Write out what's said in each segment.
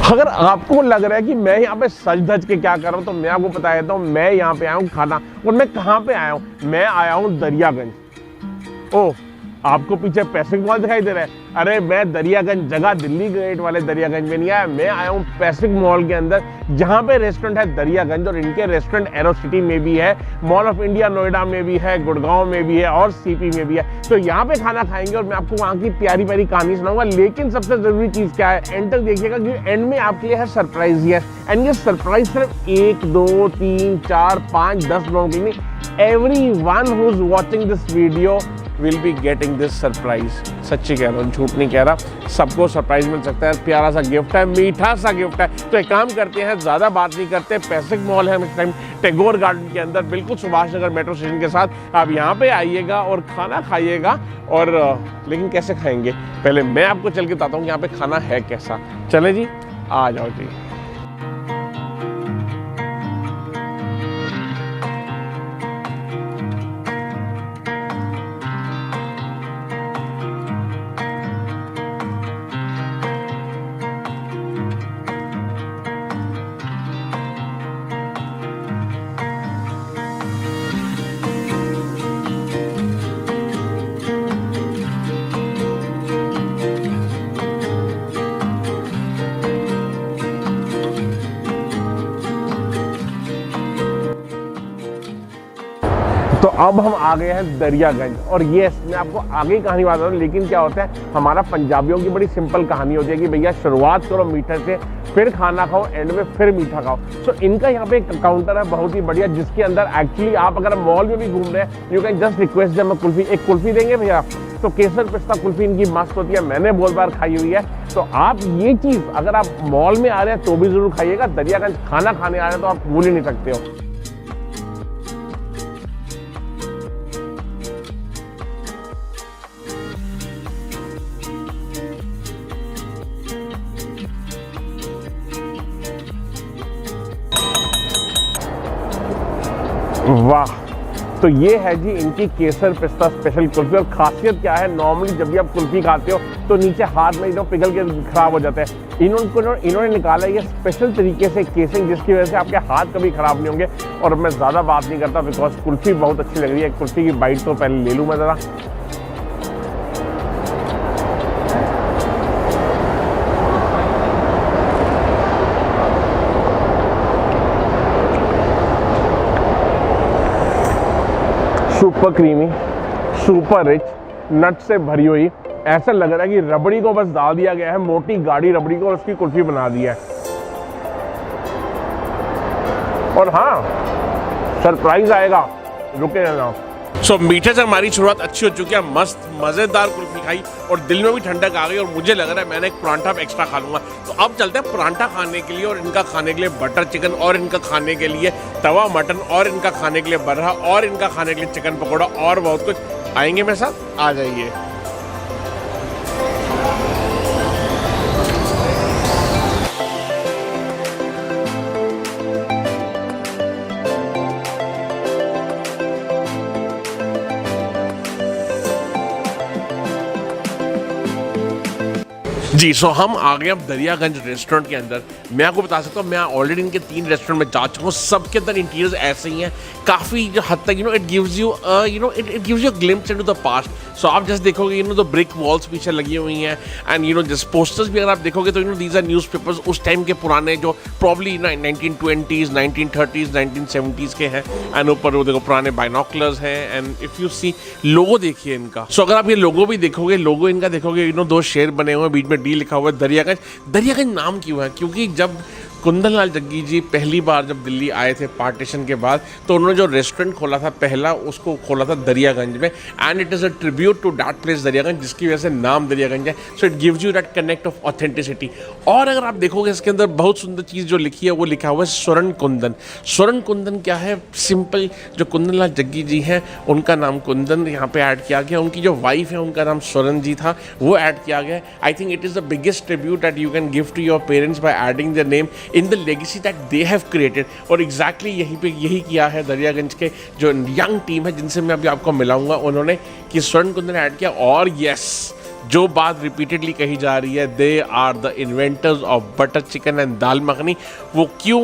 अगर आपको लग रहा है कि मैं यहाँ पे सज धज के क्या कर रहा हूँ, तो मैं आपको बता देता हूँ मैं यहाँ पे आया हूँ खाना। और मैं कहाँ पे आया हूँ? मैं आया हूँ दरियागंज। ओह, आपको पीछे पैसिफिक मॉल दिखाई दे रहा है? अरे मैं दरियागंज जगह दिल्ली गेट वाले दरियागंज में नहीं आया, मैं आया हूँ पैसिफिक मॉल के अंदर, जहाँ पे रेस्टोरेंट है दरियागंज। और इनके रेस्टोरेंट एरो सिटी में भी है, मॉल ऑफ इंडिया नोएडा में भी है, गुड़गांव में भी है और सीपी में भी है। तो यहाँ पे खाना खाएंगे और मैं आपको वहाँ की प्यारी प्यारी कहानी सुनाऊंगा। लेकिन सबसे जरूरी चीज क्या है, एंड तक देखिएगा क्योंकि एंड में आपके लिए है सरप्राइज। ही है, एंड ये सरप्राइज सिर्फ 1 2 3 4 5 10 लोगों की नहीं, everyone who is watching this video will be getting this surprise. सच्ची कह रहा हूँ, झूठ नहीं कह रहा, सबको सरप्राइज मिल सकता है। प्यारा सा गिफ्ट है, मीठा सा गिफ्ट है। तो एक काम करते हैं, ज़्यादा बात नहीं करते, पैसिफिक मॉल है इस टाइम टैगोर गार्डन के अंदर, बिल्कुल सुभाष नगर मेट्रो स्टेशन के साथ। आप यहाँ पे आइएगा और खाना खाइएगा। और लेकिन कैसे खाएंगे, पहले मैं आपको चल के बताता हूँ यहाँ पे खाना है कैसा। चले जी, आ जाओ जी। तो अब हम आ गए हैं दरियागंज। और ये मैं आपको आगे ही कहानी बता रहा हूँ, लेकिन क्या होता है, हमारा पंजाबियों की बड़ी सिंपल कहानी होती है कि भैया शुरुआत करो मीठे से, फिर खाना खाओ, एंड में फिर मीठा खाओ। सो इनका यहाँ पे एक काउंटर है बहुत ही बढ़िया, जिसके अंदर एक्चुअली आप अगर मॉल में भी घूम रहे हैं, यू कैन जस्ट रिक्वेस्ट जब मैं कुल्फी, एक कुल्फी देंगे भैया, तो केसर पिस्ता कुल्फी इनकी मस्त होती है, मैंने बहुत बार खाई हुई है। तो आप ये चीज़ अगर आप मॉल में आ रहे हैं तो भी जरूर खाइएगा, दरियागंज खाना खाने आ रहे हैं तो आप भूल ही नहीं सकते हो। वाह, तो ये है जी इनकी केसर पिस्ता स्पेशल कुल्फी। और खासियत क्या है, नॉर्मली जब भी आप कुल्फी खाते हो तो नीचे हाथ में एकदम पिघल के खराब हो जाता है। इन्होंने निकाला ये स्पेशल तरीके से केसिंग, जिसकी वजह से आपके हाथ कभी खराब नहीं होंगे। और मैं ज़्यादा बात नहीं करता बिकॉज कुल्फी बहुत अच्छी लग रही है। कुल्फी की बाइट तो पहले ले लूँ मैं ज़रा। सुपर क्रीमी, सुपर रिच, नट से भरी हुई, ऐसा लग रहा है कि रबड़ी को बस डाल दिया गया है, मोटी गाढ़ी रबड़ी को, और उसकी कुल्फी बना दी है। और हाँ, सरप्राइज आएगा, रुके रहना। सो मीठे से हमारी शुरुआत अच्छी हो चुकी है, मस्त मजेदार कुल्फी खाई और दिल में भी ठंडक आ गई। और मुझे लग रहा है मैंने एक परांठा एक्स्ट्रा खा लूंगा। तो अब चलते हैं परांठा खाने के लिए, और इनका खाने के लिए बटर चिकन, और इनका खाने के लिए तवा मटन, और इनका खाने के लिए बरहा, और इनका खाने के लिए चिकन पकौड़ा, और बहुत कुछ। आएंगे मेरे साथ, आ जाइए। जी, सो हम आ गए अब दरियागंज रेस्टोरेंट के अंदर। मैं आपको बता सकता हूँ, मैं ऑलरेडी इनके 3 रेस्टोरेंट में जा चुका हूँ, सबके अंदर इंटीरियर्स ऐसे ही हैं, काफ़ी जो हद तक it gives you it gives you glimpse into the past. So आप जैसे देखोगे द ब्रिक वॉल्स पीछे लगी हुई हैं, एंड जस्ट पोस्टर्स भी अगर आप देखोगे तो दीज आर न्यूज़पेपर्स उस टाइम के पुराने, जो प्रॉब्ली 1920s 1930s 1970s के हैं। एंड ऊपर वो देखो पुराने बाइनोकुलर्स हैं, एंड इफ़ यू सी लोगो देखिए इनका। सो अगर आप ये लोगो भी देखोगे, लोगो इनका देखोगे, 2 शेर बने हुए हैं, बीच में डी लिखा हुआ है, दरियागंज। दरियागंज नाम क्यों है? क्योंकि जब कुंदन लाल जग्गी जी पहली बार जब दिल्ली आए थे पार्टीशन के बाद, तो उन्होंने जो रेस्टोरेंट खोला था पहला, उसको खोला था दरियागंज में, and it is a tribute to that place Daryaganj, जिसकी वजह से नाम दरियागंज है। So it gives you that connect of authenticity. और अगर आप देखोगे इसके अंदर बहुत सुंदर चीज़ जो लिखी है, वो लिखा हुआ है स्वर्ण कुंदन। स्वर्ण कुंदन क्या है? सिंपल, जो कुंदन लाल जग्गी जी हैं उनका नाम कुंदन यहाँ पे ऐड किया गया, उनकी जो वाइफ है उनका नाम स्वर्ण जी था, वो ऐड किया गया। I think it is the biggest tribute that you can give to your parents by adding their name in the legacy that they have created. और एग्जैक्टली यही किया है दरियागंज के जो यंग टीम है, जिनसे मैं अभी आपको मिलाऊंगा, उन्होंने कि स्वर्ण कुंदन ऐड किया। और यस, जो बात रिपीटेडली कही जा रही है, they are the inventors of butter chicken and dal makhani, वो क्यों,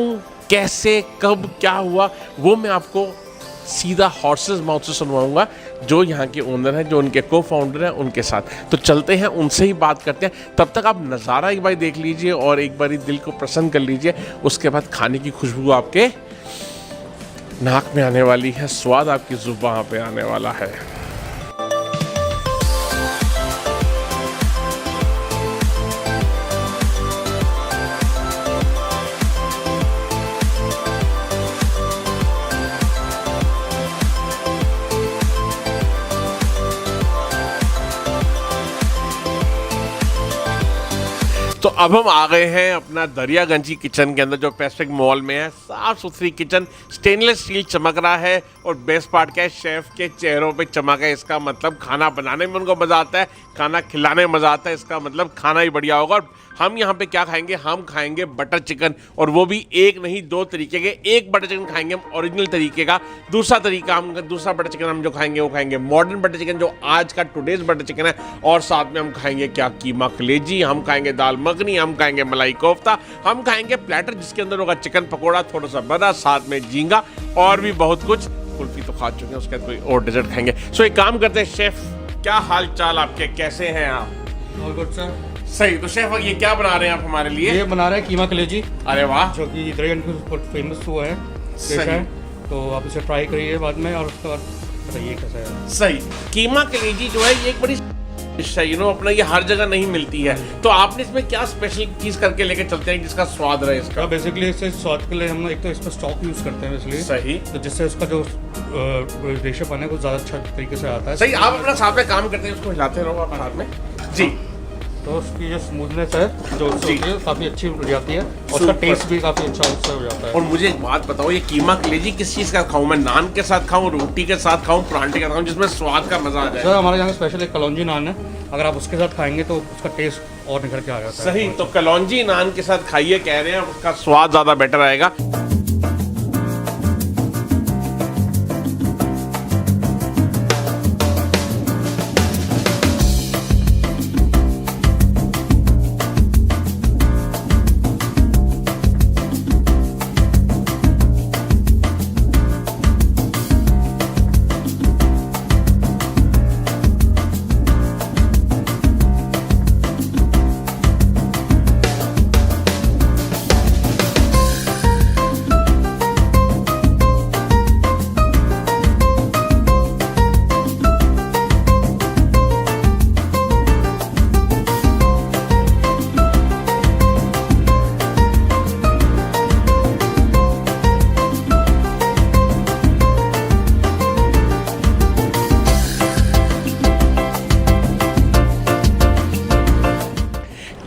कैसे, कब, क्या हुआ, वो मैं आपको सीधा हॉर्सेस माउथ से सुनवाऊंगा, जो यहाँ के ओनर हैं, जो उनके को फाउंडर हैं, उनके साथ। तो चलते हैं, उनसे ही बात करते हैं। तब तक आप नज़ारा एक बार देख लीजिए और एक बार दिल को प्रसन्न कर लीजिए। उसके बाद खाने की खुशबू आपके नाक में आने वाली है, स्वाद आपकी जुबान पे आने वाला है। तो अब हम आ गए हैं अपना दरियागंज की किचन के अंदर, जो पैसिफिक मॉल में है। साफ सुथरी किचन, स्टेनलेस स्टील चमक रहा है, और बेस्ट पार्ट क्या है, शेफ के चेहरों पे चमक है। इसका मतलब खाना बनाने में उनको मज़ा आता है, खाना खिलाने में मज़ा आता है। इसका मतलब खाना ही बढ़िया होगा। और हम यहाँ पे क्या खाएंगे, हम खाएंगे बटर चिकन, और वो भी एक नहीं दो तरीके के। एक बटर चिकन खाएंगे हम ओरिजिनल तरीके का, दूसरा बटर चिकन हम जो खाएंगे वो खाएंगे मॉडर्न बटर चिकन, जो आज का टुडेज बटर चिकन है। और साथ में हम खाएंगे क्या, कीमा कलेजी, हम खाएंगे दाल मखनी, हम खाएंगे मलाई कोफ्ता, हम खाएंगे प्लेटर जिसके अंदर होगा चिकन पकौड़ा, थोड़ा सा बड़ा, साथ में झींगा और भी बहुत कुछ। कुल्फी तो खा चुके हैं, उसके बाद कोई और डेजर्ट खाएंगे। सो एक काम करते हैं, शेफ क्या हाल चाल आपके, कैसे हैं आप? All good sir. सही। तो शेफ ये क्या बना रहे हैं आप हमारे लिए? ये बना रहे हैं कीमा कलेजी। अरे वाह, जो कि दरियागंज में फेमस हुआ है, डिश है। तो आप इसे ट्राई करिए बाद में, और उसके बाद बताइए कैसा है। सही। कीमा कलेजी जो है ये एक बड़ी डिश है, अपना ये हर जगह नहीं मिलती है। तो आपने इसमें क्या स्पेशल चीज करके लेके चलते हैं जिसका स्वाद रहे इसका? बेसिकली इससे स्वाद के लिए हम एक तो इसमें स्टॉक यूज करते हैं इसलिए। सही। तो जिससे उसका जो रेशो है वो ज़्यादा अच्छा तरीके से आता है। सही। आप अपना साथ में काम करते हैं, उसको हिलाते रहो आप साथ में जी। तो उसकी जो स्मूथनेस है जो उससे होती है काफ़ी अच्छी हो जाती है, और उसका टेस्ट भी काफ़ी अच्छा उससे हो जाता है। और मुझे एक बात बताओ, ये कीमा कलेजी किस चीज़ का खाऊं मैं? नान के साथ खाऊं, रोटी के साथ खाऊं, परांठे के साथ खाऊं, जिसमें स्वाद का मजा आ जाए? सर हमारे यहाँ स्पेशल एक कलौंजी नान है, अगर आप उसके साथ खाएंगे तो उसका टेस्ट और निखर के आ जाता है। सही। तो कलौंजी नान के साथ खाइए, कह रहे हैं, उसका स्वाद ज़्यादा बेटर आएगा।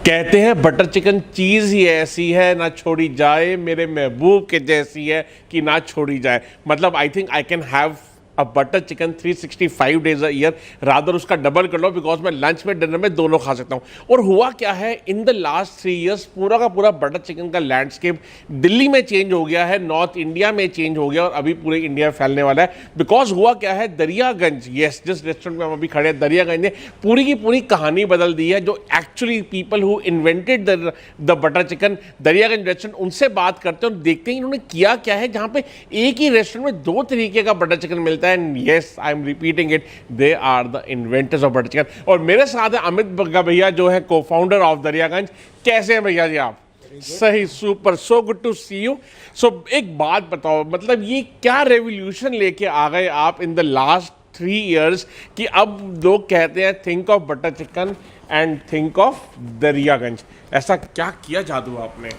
कहते हैं बटर चिकन चीज़ ही ऐसी है, ना छोड़ी जाए, मेरे महबूब के जैसी है कि ना छोड़ी जाए। मतलब I think I can have a butter chicken 365 days a year, rather उसका डबल कर लो, बिकॉज मैं लंच में डिनर में दोनों खा सकता हूँ। और हुआ क्या है, इन द लास्ट 3 ईयर्स पूरा का पूरा बटर चिकन का लैंडस्केप दिल्ली में चेंज हो गया है, नॉर्थ इंडिया में चेंज हो गया, और अभी पूरे इंडिया में फैलने वाला है। बिकॉज हुआ क्या है, दरियागंज, यस, जिस रेस्टोरेंट में हम अभी खड़े हैं, दरियागंज ने पूरी की पूरी कहानी बदल दी है। जो actually people who invented the butter chicken, Daryaganj restaurant, उनसे बात करते हैं और देखते हैं इन्होंने किया क्या है, जहाँ पे एक ही रेस्टोरेंट में 2 तरीके का बटर चिकन मिलता है। And yes, I am repeating it, they are the inventors of butter chicken. और मेरे साथ है अमित बग्गा भैया, जो है को फाउंडर ऑफ दरियागंज। कैसे हैं भैया जी आप? सही, super, so good to see you. So एक बात बताओ, मतलब ये क्या रेवोल्यूशन लेके आ गए आप इन द लास्ट 3 years कि अब लोग कहते हैं think of butter chicken and think of Daryaganj? ऐसा क्या किया जादू आपने?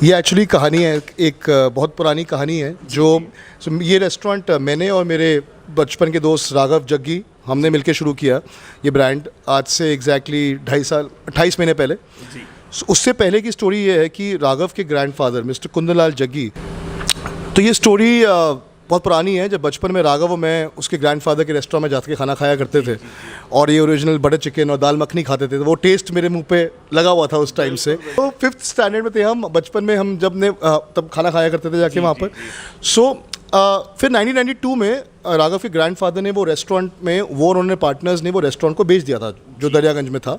ये एक्चुअली कहानी है, एक बहुत पुरानी कहानी है। ये रेस्टोरेंट मैंने और मेरे बचपन के दोस्त राघव जग्गी, हमने मिलकर शुरू किया ये ब्रांड, आज से एग्जैक्टली 28 महीने पहले। उससे पहले की स्टोरी ये है कि राघव के ग्रैंडफादर मिस्टर कुंदनलाल जग्गी, तो ये स्टोरी बहुत पुरानी है। जब बचपन में राघव और मैं उसके ग्रैंडफादर के रेस्टोरेंट में जाकर खाना खाया करते थे, और ये ओरिजिनल बटर चिकन और दाल मखनी खाते थे, तो वो टेस्ट मेरे मुंह पे लगा हुआ था उस टाइम से। तो 5th स्टैंडर्ड में थे हम, बचपन में हम जब ने तब खाना खाया करते थे जाके वहाँ पर। सो फिर 1992 में राघव के ग्रैंडफादर ने वो रेस्टोरेंट में उन्होंने पार्टनर्स ने वो रेस्टोरेंट को बेच दिया था जो दरियागंज में था।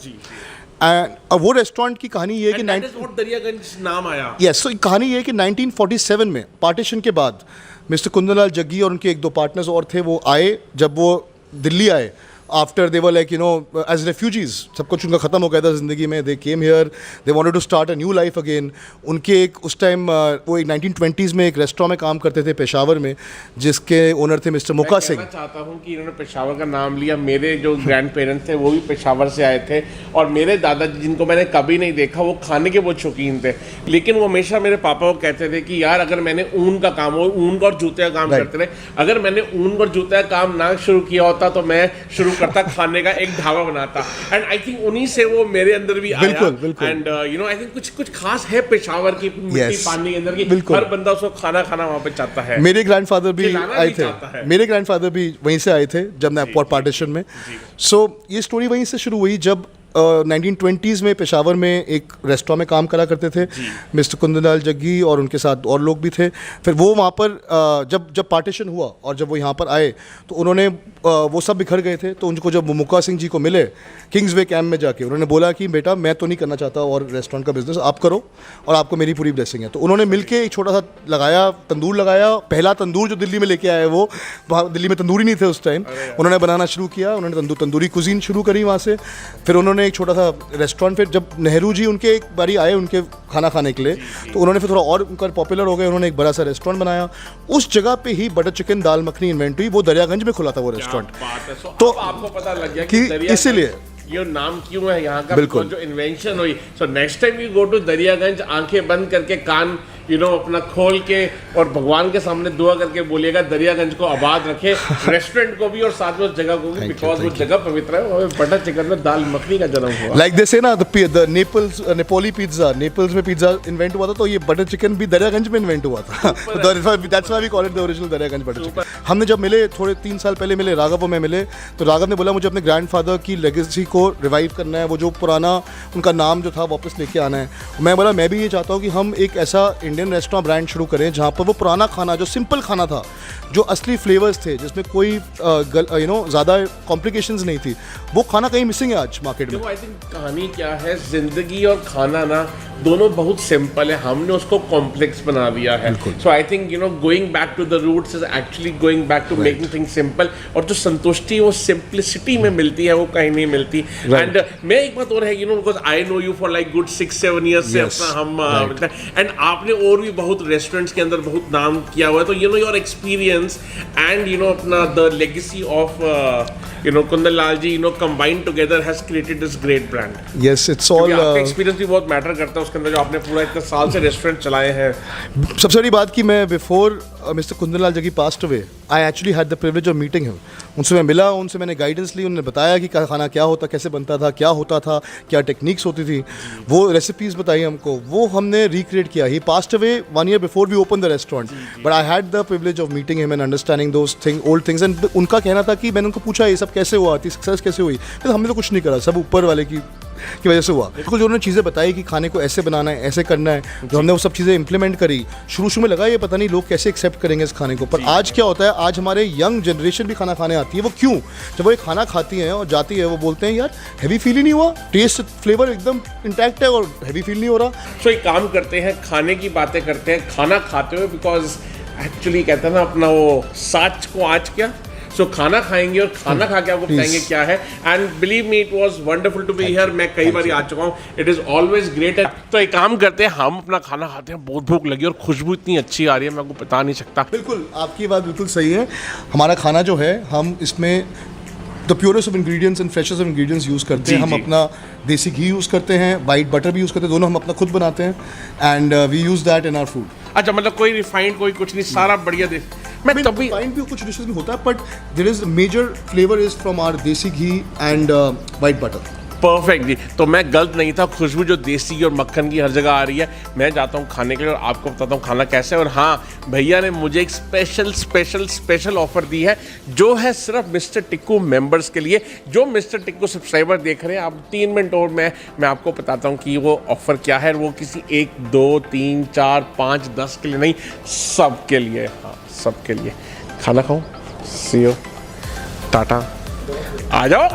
एंड वो रेस्टोरेंट की कहानी ये है कि दरियागंज नाम आया। यस, तो कहानी ये है कि 1947 में पार्टीशन के बाद मिस्टर कुंदनलाल जग्गी और उनके एक दो पार्टनर्स और थे, वो आए, जब वो दिल्ली आए after they were like as refugees, सब कुछ उनका ख़त्म हो गया था ज़िंदगी में, they came here, they wanted to start a new life again. उनके एक उस टाइम वो एक 1920s में एक रेस्टोरेंट में काम करते थे पेशावर में, जिसके ओनर थे मिस्टर मुका सिंह। मैं चाहता हूँ कि इन्होंने पेशावर का नाम लिया। मेरे जो ग्रैंड पेरेंट्स थे वो भी पेशावर से आए थे, और मेरे दादाजी जिनको मैंने कभी नहीं देखा, वो खाने के बहुत शौकीन थे, लेकिन वो हमेशा मेरे पापा को कहते थे कि यार अगर मैंने ऊन का काम, वो ऊन का और जूते का काम करते रहे, अगर मैंने ऊन और जूते का काम ना शुरू किया होता तो मैं शुरू करता खाने का एक ढाबा बनाता। एंड आई थिंक उन्हीं से वो मेरे अंदर भी आया। एंड आई थिंक कुछ खास है पेशावर की मिट्टी पानी के अंदर की, हर बंदा उसको खाना वहाँ पे चाहता है। मेरे ग्रैंडफादर भी आए थे, मेरे ग्रैंडफादर भी वहीं से आए थे जब मैं पार्टीशन में। सो ये स्टोरी वहीं से शुरू हुई जब 1920s में पेशावर में एक रेस्टोरेंट में काम करा करते थे मिस्टर कुंदनलाल जग्गी, और उनके साथ और लोग भी थे। फिर वो वहाँ पर जब पार्टीशन हुआ और जब वो यहाँ पर आए तो उन्होंने वो सब बिखर गए थे, तो उनको जब मुक्का सिंह जी को मिले किंग्सवे कैंप में जाके, उन्होंने बोला कि बेटा मैं तो नहीं करना चाहता और रेस्टोरेंट का बिजनेस, आप करो और आपको मेरी पूरी ब्लेसिंग है। तो उन्होंने मिलके एक छोटा सा लगाया, तंदूर लगाया, पहला तंदूर जो दिल्ली में लेके आए, वो वहाँ दिल्ली में तंदूर ही नहीं थे उस टाइम, उन्होंने बनाना शुरू किया, उन्होंने तंदूरी कुजीन शुरू करी वहाँ से। फिर उन्होंने एक छोटा सा रेस्टोरेंट, फिर जब नेहरू जी उनके एक बारी आए उनके खाना खाने के लिए, तो उन्होंने फिर थोड़ा और उनका पॉपुलर हो गए, उन्होंने एक बड़ा सा रेस्टोरेंट बनाया। उस जगह पे ही बटर चिकन दाल मखनी इन्वेंट हुई, वो दरियागंज में खुला था वो रेस्टोरेंट। तो आपको पता लग गया कि इसीलिए ये नाम क्यों है यहाँ का, बिल्कुल जो इन्वेंशन हुई। So next time you go to Daryaganj, आंखें बंद करके, कान अपना खोल के और भगवान के सामने दुआ करके बोलिएगा दरियागंज को आबाद रखे, रेस्टोरेंट को भी और साथ में उस जगह को भी, बिकॉज वो जगह पवित्र है, वो बटर चिकन में दाल मखनी का जन्म हुआ। लाइक दे से ना द नेपोली पिज्जा, नेपल्स में पिज्जा इन्वेंट हुआ था, तो ये बटर चिकन भी दरियागंज में इन्वेंट हुआ था। That's why we call it the original Daryaganj butter chicken. हमने जब मिले, थोड़े 3 साल पहले मिले, राघव में मिले, तो राघव ने बोला मुझे अपने ग्रैंडफादर की लेगेसी को रिवाइव करना है, वो जो पुराना उनका नाम जो था वापस लेके आना है। मैं बोला मैं भी ये चाहता हूँ कि हम एक ऐसा इंडियन रेस्टोरेंट ब्रांड शुरू करें जहाँ पर वो पुराना खाना, जो सिंपल खाना था, जो असली फ्लेवर्स थे, जिसमें कोई ज़्यादा कॉम्प्लिकेशंस नहीं थी, वो खाना कहीं मिसिंग है आज मार्केट में। आई थिंक कहानी क्या है, जिंदगी और खाना ना दोनों बहुत सिंपल है, हमने उसको कॉम्प्लेक्स बना दिया है। So I think going back to the roots is actually going back to making things simple, और जो संतुष्टि वो सिंप्लिसिटी में मिलती है, वो कहीं नहीं मिलती। एंड मैं एक बात और है, because I know you for like good 6-7 years से अपना हम, एंड आपने और भी बहुत रेस्टोरेंट्स के अंदर बहुत नाम किया हुआ है, तो योर एक्सपीरियंस एंड अपना the legacy of Kundanlal ji combined together has created this great brand. Yes, it's all आपका एक्सपीरियंस भी बहुत मैटर करता है उसके अंदर, जो आपने पूरा इतने साल से रेस्टोरेंट चलाए हैं। सबसे बड़ी बात कि मैं before mister Kundanlal Jaggi passed away, I actually had the privilege of meeting him. उनसे मैं मिला, उनसे मैंने गाइडेंस ली, उन्होंने बताया कि खाना क्या होता, कैसे बनता था, क्या होता था, क्या टेक्निक्स होती थी, वो रेसिपीज़ बताई हमको, वो हमने रिक्रिएट किया। He passed away 1 year before we open the restaurant, but I had the privilege of meeting him and understanding those old things. And उनका कहना था कि मैंने उनको पूछा ये सब कैसे हुआ, सक्सेस कैसे हुई, तो हमने तो कुछ नहीं करा, सब ऊपर वाले की वजह से हुआ। बिल्कुल जो उन्होंने चीज़ें बताई कि खाने को ऐसे बनाना है, ऐसे करना है, जो हमने वो सब चीज़ें इंप्लीमेंट करी, शुरू में लगा ये पता नहीं लोग कैसे एक्सेप्ट करेंगे इस खाने को, पर आज क्या होता है, आज हमारे यंग जनरेशन भी खाना खाने आती है। वो क्यों? जब वो ये खाना खाती हैं और जाती है, वो बोलते हैं यार हैवी फील ही नहीं हुआ, टेस्ट फ्लेवर एकदम इंटैक्ट है और हैवी फील नहीं हो रहा। सो एक काम करते हैं, खाने की बातें करते हैं खाना खाते हुए, बिकॉज एक्चुअली कहते हैं ना अपना वो साच को आज क्या, सो खाना खाएंगे और खाना खा के आपको बताएंगे क्या है। And believe me it was wonderful to be here. मैं कई बार आ चुका हूँ, इट इज ऑलवेज ग्रेट। तो एक काम करते हैं, हम अपना खाना खाते हैं, बहुत भूख लगी और खुशबू इतनी अच्छी आ रही है, मैं आपको बता नहीं सकता। बिल्कुल आपकी बात बिल्कुल सही है। हमारा खाना जो है, हम इसमें the purest of ingredients and freshest of ingredients use करते हैं। हम अपना देसी घी यूज़ करते हैं, वाइट बटर भी यूज़ करते हैं, दोनों हम अपना खुद बनाते हैं, and we use that in our food. अच्छा, मतलब कोई रिफाइंड, कोई कुछ नहीं, सारा बढ़िया दे। मैं तभी रिफाइंड भी कुछ डिशेस में होता है, but there is major flavour is from our desi ghee and white butter. Perfect जी। तो मैं गलत नहीं था, खुशबू जो देसी और मक्खन की हर जगह आ रही है। मैं जाता हूँ खाने के लिए और आपको बताता हूँ खाना कैसा है। और हाँ, भैया ने मुझे एक स्पेशल ऑफर दी है, जो है सिर्फ मिस्टर टिक्कू मेंबर्स के लिए। जो मिस्टर टिक्कू सब्सक्राइबर देख रहे हैं, आप 3 मिनट और मैं आपको बताता हूँ कि वो ऑफर क्या है। वो किसी 1 2 3 4 5 10 के लिए नहीं, सबके लिए। हाँ, सबके लिए। खाना खाओ, सी यू, टाटा, आ जाओ।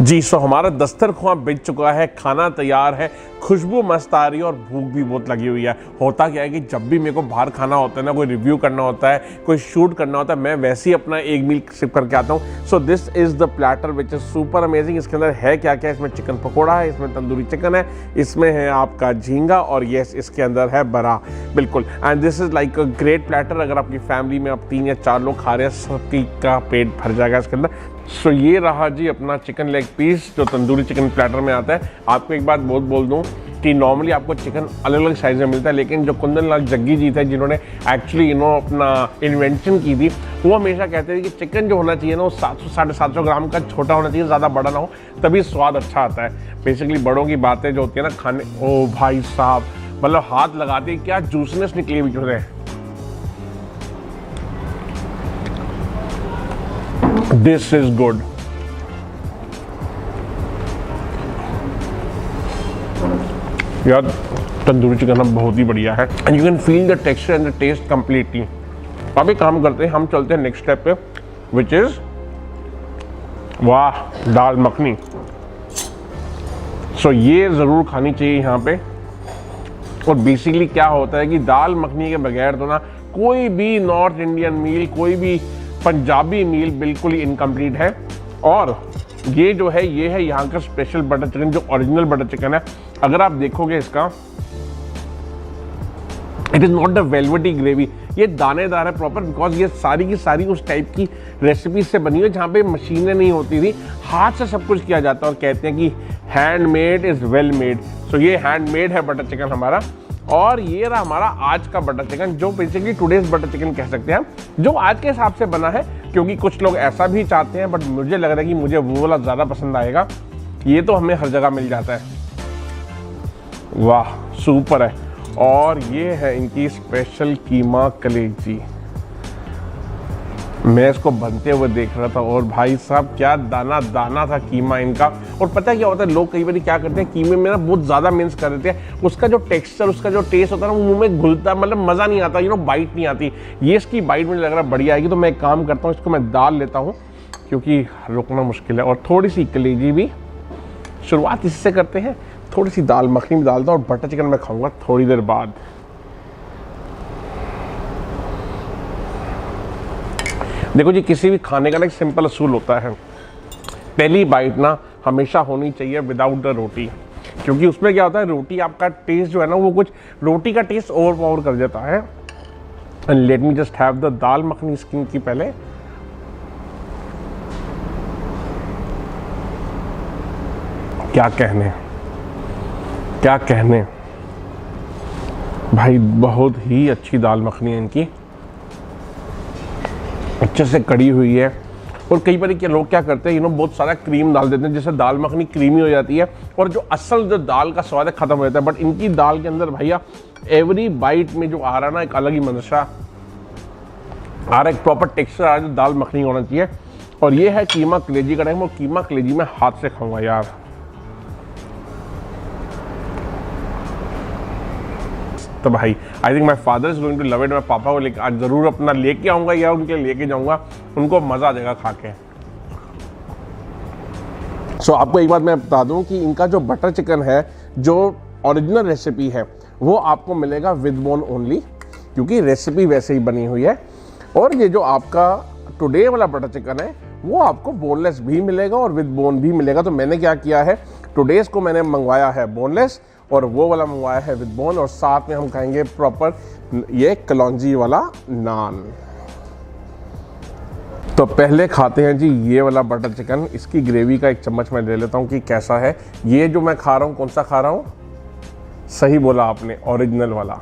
जी, सो हमारा दस्तरख्वां बिक चुका है, खाना तैयार है, खुशबू मस्त आ रही है और भूख भी बहुत लगी हुई है। होता क्या है कि जब भी मेरे को बाहर खाना होता है ना, कोई रिव्यू करना होता है, कोई शूट करना होता है, मैं वैसे ही अपना एक मील सिप करके आता हूँ। So this is the platter which is super amazing. इसके अंदर है क्या क्या? इसमें चिकन पकौड़ा है, इसमें तंदूरी चिकन है, इसमें है आपका झींगा और यस, इसके अंदर है बरा। बिल्कुल, and this is like a great platter. अगर आपकी फैमिली में आप 3 या 4 लोग खा रहे हैं, सबकी का पेट भर जाएगा इसके अंदर। सो ये रहा जी अपना चिकन लेग पीस, जो तंदूरी चिकन प्लेटर में आता है। आपको एक बात बहुत बोल दूं कि नॉर्मली आपको चिकन अलग अलग साइज़ में मिलता है, लेकिन जो कुंदन लाल जग्गी जी थे, जिन्होंने एक्चुअली अपना इन्वेंशन की थी, वो हमेशा कहते थे कि चिकन जो होना चाहिए ना, वो 700-750 ग्राम का छोटा होना चाहिए, ज़्यादा बड़ा ना हो, तभी स्वाद अच्छा आता है। बेसिकली बड़ों की बातें जो होती है ना खाने, ओ भाई साहब, मतलब हाथ लगाते क्या जूसनेस निकली हुई है। This is good. यार तंदूरी चिकन बहुत ही बढ़िया है, and you can feel the texture and the taste completely. अब एक काम करते हैं, हम चलते हैं नेक्स्ट स्टेप पे, विच इज वाह, दाल मखनी। सो ये ज़रूर खानी चाहिए यहाँ पे। और बेसिकली क्या होता है कि दाल मखनी के बगैर तो ना कोई भी नॉर्थ इंडियन मील, कोई भी पंजाबी मील बिल्कुल ही इनकम्प्लीट है। और ये जो है, ये है यहाँ का स्पेशल बटर चिकन, जो ओरिजिनल बटर चिकन है। अगर आप देखोगे इसका, it is not the velvety gravy, ये दानेदार है प्रॉपर, बिकॉज ये सारी की सारी उस टाइप की रेसिपी से बनी है जहाँ पे मशीनें नहीं होती थी, हाथ से सब कुछ किया जाता है। और कहते हैं कि हैंडमेड इज़ वेल मेड। सो ये हैंडमेड है बटर चिकन हमारा। और ये रहा हमारा आज का बटर चिकन, जो बेसिकली टुडेज बटर चिकन कह सकते हैं हम, जो आज के हिसाब से बना है, क्योंकि कुछ लोग ऐसा भी चाहते हैं, बट मुझे लग रहा है कि मुझे वो वाला ज़्यादा पसंद आएगा। ये तो हमें हर जगह मिल जाता है। वाह, सुपर है। और ये है इनकी स्पेशल कीमा कलेजी। मैं इसको बनते हुए देख रहा था और भाई साहब क्या दाना दाना था कीमा इनका। और पता है क्या होता है, लोग कई बार क्या करते हैं, कीमे में ना बहुत ज़्यादा मिक्स कर देते हैं, उसका जो टेक्सचर, उसका जो टेस्ट होता है ना, वो मुंह में घुलता, मतलब मज़ा नहीं आता, बाइट नहीं आती। ये इसकी बाइट मुझे लग रहा है बढ़िया आएगी। तो मैं एक काम करता हूँ, इसको मैं दाल लेता हूँ, क्योंकि रुकना मुश्किल है। और थोड़ी सी कलेजी भी, शुरुआत इससे करते हैं, थोड़ी सी दाल मखनी भी डालता हूँ, और बटर चिकन मैं खाऊंगा थोड़ी देर बाद। देखो जी, किसी भी खाने का ना एक सिंपल असूल होता है, पहली बाइट ना हमेशा होनी चाहिए विदाउट द रोटी, क्योंकि उसमें क्या होता है, रोटी आपका टेस्ट जो है ना, वो कुछ रोटी का टेस्ट ओवर पावर कर देता है। And let me just have the dal makhani skin की पहले। क्या कहने, क्या कहने भाई, बहुत ही अच्छी दाल मखनी है इनकी, अच्छे से कड़ी हुई है। और कई बार के लोग क्या करते हैं, बहुत सारा क्रीम डाल देते हैं, जिससे दाल मखनी क्रीमी हो जाती है और जो असल जो दाल का स्वाद है खत्म हो जाता है। बट इनकी दाल के अंदर भैया एवरी बाइट में जो आ रहा ना, एक अलग ही मंशा आ रहा, एक प्रॉपर टेक्सचर आ रहा है जो दाल मखनी होना चाहिए। और ये है कीमा कलेजी का टाइम, और कीमा कलेजी में हाथ से खाऊंगा यार। तो भाई I think my father is going to love it. मैं पापा को लेकर आज ज़रूर अपना लेके आऊँगा या उनके लेके जाऊँगा, उनको मज़ा आ जाएगा खा के। सो आपको एक बात मैं बता दूं कि इनका जो बटर चिकन है, जो ओरिजिनल रेसिपी है, वो आपको मिलेगा विद बोन ओनली, क्योंकि रेसिपी वैसे ही बनी हुई है। और ये जो आपका टुडे वाला बटर चिकन है, वो आपको बोनलेस भी मिलेगा और विद बोन भी मिलेगा। तो मैंने क्या किया है, टुडेज को मैंने मंगवाया है बोनलेस, और वो वाला मंगवाया है विद बोन, और साथ में हम खाएंगे प्रॉपर ये कलौंजी वाला नान। तो पहले खाते हैं जी ये वाला बटर चिकन। इसकी ग्रेवी का एक चम्मच मैं ले लेता हूँ कि कैसा है। ये जो मैं खा रहा हूँ, कौन सा खा रहा हूँ? सही बोला आपने, ओरिजिनल वाला।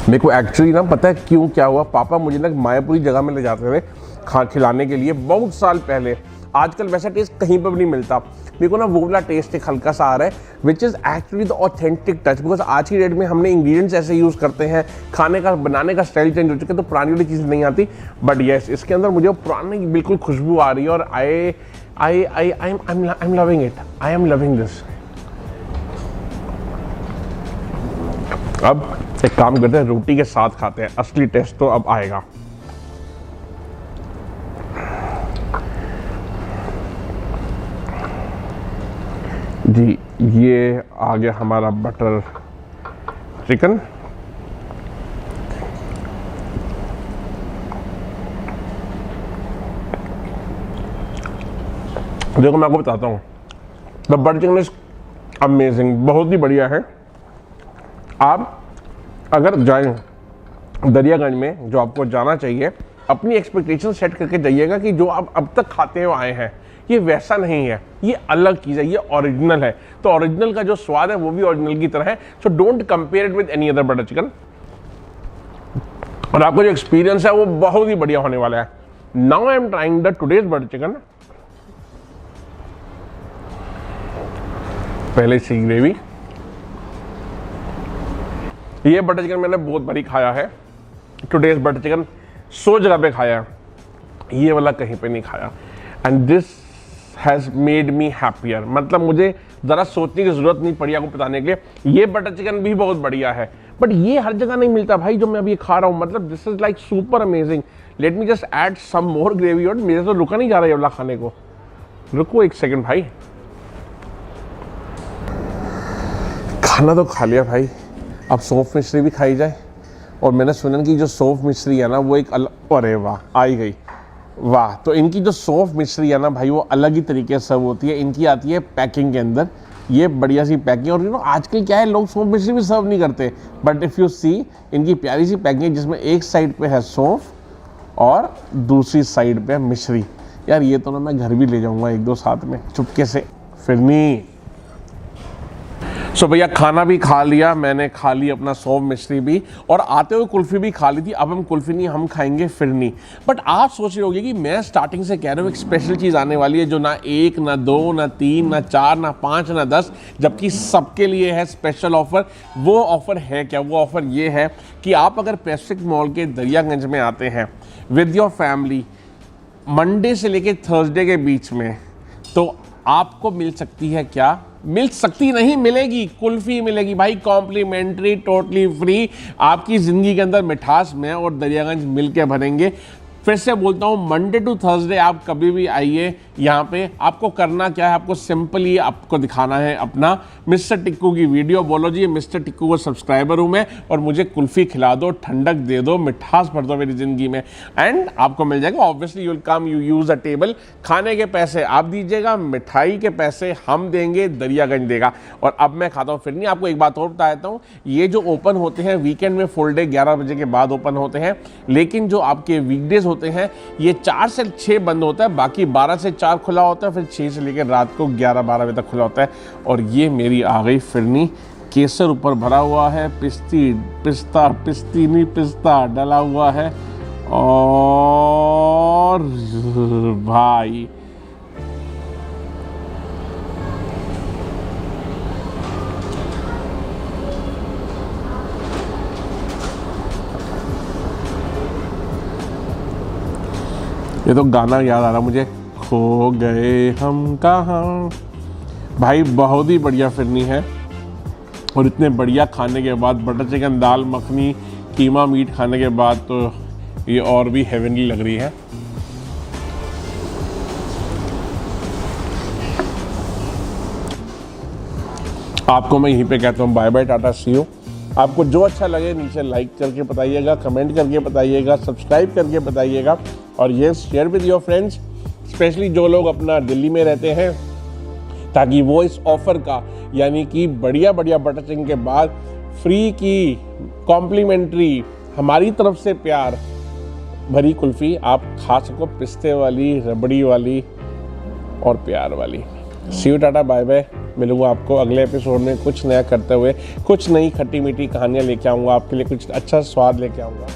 मेरे को एक्चुअली ना पता है क्यों क्या हुआ, पापा मुझे ना मायापुरी जगह में ले जाते थे खिलाने के लिए बहुत साल पहले। आजकल वैसा टेस्ट कहीं पर भी नहीं मिलता। मेरे को ना वो वाला टेस्ट एक हल्का सा आ रहा है, which is actually the authentic touch. Because आज की डेट में हमने इंग्रेडिएंट्स ऐसे यूज़ करते हैं, खाने का बनाने का स्टाइल चेंज हो चुका है, तो पुरानी वाली चीज़ नहीं आती। बट येस, इसके अंदर मुझे पुरानी बिल्कुल खुशबू आ रही है और I am loving it, I am loving this. अब एक काम करते हैं, रोटी के साथ खाते हैं, असली टेस्ट तो अब आएगा। जी ये आ गया हमारा बटर चिकन। देखो मैं आपको बताता हूँ, the butter chicken is amazing, बहुत ही बढ़िया है। आप अगर जाएं दरियागंज में, जो आपको जाना चाहिए, अपनी एक्सपेक्टेशन सेट करके जाइएगा कि जो आप अब तक खाते हुए आए हैं ये वैसा नहीं है, ये अलग चीज़ है, ये ओरिजिनल है। तो ओरिजिनल का जो स्वाद है वो भी ओरिजिनल की तरह है। So don't compare it with any other butter chicken. और आपका जो एक्सपीरियंस है वो बहुत ही बढ़िया होने वाला है। Now I am trying the today's butter chicken. पहले सी ग्रेवी। ये बटर चिकन मैंने बहुत बारी खाया है। टुडेज बटर चिकन 100 जगह पे खाया है, ये वाला कहीं पे नहीं खाया। And this has made me happier. मतलब मुझे ज़रा सोचने की ज़रूरत नहीं पड़ी आपको बताने के लिए। ये बटर चिकन भी बहुत बढ़िया है, बट ये हर जगह नहीं मिलता भाई जो मैं अभी खा रहा हूँ। मतलब this is like super amazing. Let me just add some more gravy. और मेरे तो रुका नहीं जा रहा है ये वाला खाने को। रुको एक सेकेंड भाई, खाना तो खा लिया भाई, अब सौंफ मिश्री भी खाई जाए। और मैंने सुना कि जो सौंफ मिश्री है ना वो एक अलग, अरे वाह आई गई, वाह। तो इनकी जो सौंफ मिश्री है ना भाई वो अलग ही तरीके से सर्व होती है। इनकी आती है पैकिंग के अंदर, ये बढ़िया सी पैकिंग। और आजकल क्या है, लोग सौंफ मिश्री भी सर्व नहीं करते, बट इफ़ यू सी इनकी प्यारी सी पैकिंग जिसमें एक साइड पे है सौंफ और दूसरी साइड पे है मिश्री। यार ये तो ना मैं घर भी ले जाऊँगा एक दो साथ में चुपके से, फिरनी। सो भैया खाना भी खा लिया मैंने, खा ली अपना सौंफ मिश्री भी, और आते हुए कुल्फ़ी भी खा ली थी। अब हम कुल्फ़ी नहीं, हम खाएंगे फिरनी। बट आप सोच रहे होंगे कि मैं स्टार्टिंग से कह रहा हूँ एक स्पेशल चीज़ आने वाली है जो ना 1 ना 2 ना 3 ना 4 ना 5 ना 10, जबकि सबके लिए है स्पेशल ऑफ़र। वो ऑफ़र है क्या? वो ऑफ़र ये है कि आप अगर पैसिफिक मॉल के दरियागंज में आते हैं विद योर फैमिली मंडे से लेके थर्सडे के बीच में, तो आपको मिल सकती है क्या? मिल सकती नहीं, मिलेगी, कुल्फ़ी मिलेगी भाई, कॉम्प्लीमेंट्री, टोटली फ्री। आपकी ज़िंदगी के अंदर मिठास में और दरियागंज मिल के भरेंगे। फिर से बोलता हूँ, मंडे टू थर्सडे आप कभी भी आइए यहाँ पे। आपको करना क्या है, आपको सिंपली आपको दिखाना है अपना मिस्टर टिक्कू की वीडियो। बोलो जी मिस्टर टिक्कू को सब्सक्राइबर हूँ मैं, और मुझे कुल्फ़ी खिला दो, ठंडक दे दो, मिठास भर दो मेरी ज़िंदगी में, एंड आपको मिल जाएगा। Obviously you will come, you use a table. खाने के पैसे आप दीजिएगा, मिठाई के पैसे हम देंगे, दरियागंज देगा। और अब मैं खाता हूँ फिर नहीं। आपको एक बात और बता देता हूँ, ये जो ओपन होते हैं वीकेंड में फुल डे 11 बजे के बाद ओपन होते हैं, लेकिन जो आपके वीकडेज होते हैं ये 4 से 6 बंद होता है, बाकी 12 से 4 खुला होता है, फिर 6 से लेकर रात को 11-12 बजे तक खुला होता है। और ये मेरी आ गई फिरनी, केसर ऊपर भरा हुआ है, पिस्ता डला हुआ है, और भाई ये तो गाना याद आ रहा मुझे, खो गए हम कहाँ। भाई बहुत ही बढ़िया फिरनी है, और इतने बढ़िया खाने के बाद, बटर चिकन, दाल मखनी, कीमा मीट खाने के बाद तो ये और भी हेवनली लग रही है। आपको मैं यहीं पे कहता हूँ bye bye, tata, see you. आपको जो अच्छा लगे नीचे लाइक करके बताइएगा, कमेंट करके बताइएगा, सब्सक्राइब करके बताइएगा, और ये share with your friends, specially जो लोग अपना दिल्ली में रहते हैं, ताकि वो इस ऑफ़र का, यानी कि बढ़िया बढ़िया बटर चिकन के बाद फ्री की कॉम्प्लीमेंट्री हमारी तरफ से प्यार भरी कुल्फ़ी आप खा सको, पिस्ते वाली, रबड़ी वाली और प्यार वाली। सी यू, टाटा, बाय बाय। मिलूंगा आपको अगले एपिसोड में कुछ नया करते हुए, कुछ नई खट्टी मीठी कहानियाँ लेके आऊँगा आपके लिए, कुछ अच्छा स्वाद लेके आऊँगा।